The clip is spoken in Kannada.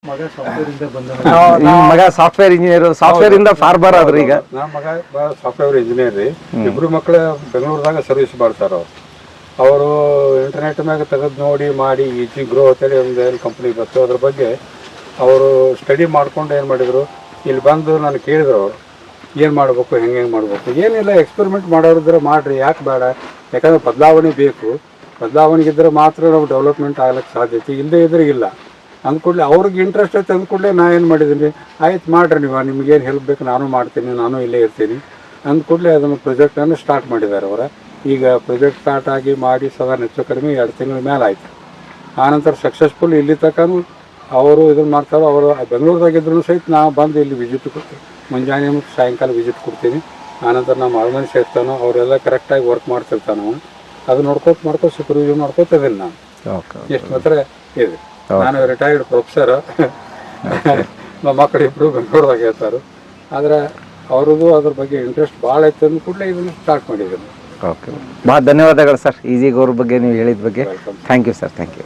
ನಿಮ್ಮ ಮಗ ಸಾಫ್ಟ್ವೇರ್ ಇಂಜಿನಿಯರ್, ಸಾಫ್ಟ್ವೇರ್ ಇಂದ ಫಾರ್ಮರ್ ಆದ್ರಿ. ಈಗ ನಮ್ಮ ಮಗ ಸಾಫ್ಟ್ವೇರ್ ಇಂಜಿನಿಯರ್ ರೀ. ಇಬ್ರು ಮಕ್ಳು ಬೆಂಗಳೂರದಾಗ ಸರ್ವಿಸ್ ಮಾಡ್ತಾರ. ಅವರು ಇಂಟರ್ನೆಟ್ ಮ್ಯಾಗ ತೆಗೆದು ನೋಡಿ ಮಾಡಿ ಈಜಿ ಗ್ರೋ ಅಂತೇಳಿ ಒಂದು ಏನು ಕಂಪ್ನಿ ಬಂತು, ಅದ್ರ ಬಗ್ಗೆ ಅವರು ಸ್ಟಡಿ ಮಾಡ್ಕೊಂಡು ಏನು ಮಾಡಿದರು, ಇಲ್ಲಿ ಬಂದು ನಾನು ಕೇಳಿದ್ರು ಅವರು ಏನು ಮಾಡಬೇಕು, ಹೆಂಗೆ ಮಾಡಬೇಕು. ಏನಿಲ್ಲ, ಎಕ್ಸ್ಪೆರಿಮೆಂಟ್ ಮಾಡೋರಿದ್ರೆ ಮಾಡಿರಿ, ಯಾಕೆ ಬೇಡ. ಯಾಕಂದ್ರೆ ಬದಲಾವಣೆ ಬೇಕು. ಬದಲಾವಣೆಗಿದ್ರೆ ಮಾತ್ರ ನಾವು ಡೆವಲಪ್ಮೆಂಟ್ ಆಗ್ಲಿಕ್ಕೆ ಸಾಧ್ಯತೆ, ಇಲ್ಲದೇ ಇದ್ರೆ ಇಲ್ಲ. ಅಂದ್ಕೂಡಲೇ ಅವ್ರಿಗೆ ಇಂಟ್ರೆಸ್ಟ್ ಐತೆ ಅಂದ್ಕೂಡಲೇ ನಾ ಏನು ಮಾಡಿದ್ದೀನಿ, ಆಯ್ತು ಮಾಡಿರಿ ನೀವು, ನಿಮಗೇನು ಹೆಲ್ಪ್ ಬೇಕು ನಾನು ಮಾಡ್ತೀನಿ, ನಾನು ಇಲ್ಲೇ ಇರ್ತೀನಿ ಅಂದ್ಕೂಡಲೇ ಅದನ್ನು ಪ್ರಾಜೆಕ್ಟನ್ನು ಸ್ಟಾರ್ಟ್ ಮಾಡಿದ್ದಾರೆ ಅವರ. ಈಗ ಪ್ರಾಜೆಕ್ಟ್ ಸ್ಟಾರ್ಟ್ ಆಗಿ ಮಾಡಿ ಸಾಧಾರಣ ಹೆಚ್ಚು ಕಡಿಮೆ 2 ತಿಂಗಳ ಮೇಲೆ ಆಯಿತು. ಆನಂತರ ಸಕ್ಸಸ್ಫುಲ್ ಇಲ್ಲಿ ತನಕ ಅವರು ಇದನ್ನು ಮಾಡ್ತಾರೆ. ಅವರು ಬೆಂಗಳೂರದಾಗಿದ್ರು ಸಹಿತ ನಾ ಬಂದು ಇಲ್ಲಿ ವಿಸಿಟ್ ಕೊಡ್ತೀನಿ, ಮುಂಜಾನೆ ಮತ್ತು ಸಾಯಂಕಾಲ ವಿಸಿಟ್ ಕೊಡ್ತೀನಿ. ಆನಂತರ ನಮ್ಮ ಆರ್ಗನೈಸ್ ಇರ್ತಾನೋ ಅವರೆಲ್ಲ ಕರೆಕ್ಟಾಗಿ ವರ್ಕ್ ಮಾಡ್ತಿರ್ತಾನೆ ನಾವು. ಅದು ನೋಡ್ಕೋತ ಸೂಪರ್ವಿಷನ್ ಮಾಡ್ಕೋತಿದ್ದೀನಿ ನಾನು. ಎಷ್ಟು ಮಾತ್ರ ಇದೆ. ನಾನು ರಿಟೈರ್ಡ್ ಪ್ರೊಫೆಸರ್. ನಮ್ಮ ಮಕ್ಕಳು ಇಬ್ಬರು ಬೆಂಗಳೂರದಾಗ ಇರ್ತಾರೆ. ಆದರೆ ಅವ್ರದ್ದು ಅದ್ರ ಬಗ್ಗೆ ಇಂಟ್ರೆಸ್ಟ್ ಭಾಳ ಐತೆ ಅಂದ ಕೂಡಲೇ ಇದನ್ನು ಸ್ಟಾರ್ಟ್ ಮಾಡಿದ್ದೀನಿ. ಓಕೆ, ಭಾಳ ಧನ್ಯವಾದಗಳು ಸರ್. ಈಜಿಗೆ ಅವ್ರ ಬಗ್ಗೆ ನೀವು ಹೇಳಿದ ಬಗ್ಗೆ. Thank you sir. Thank you.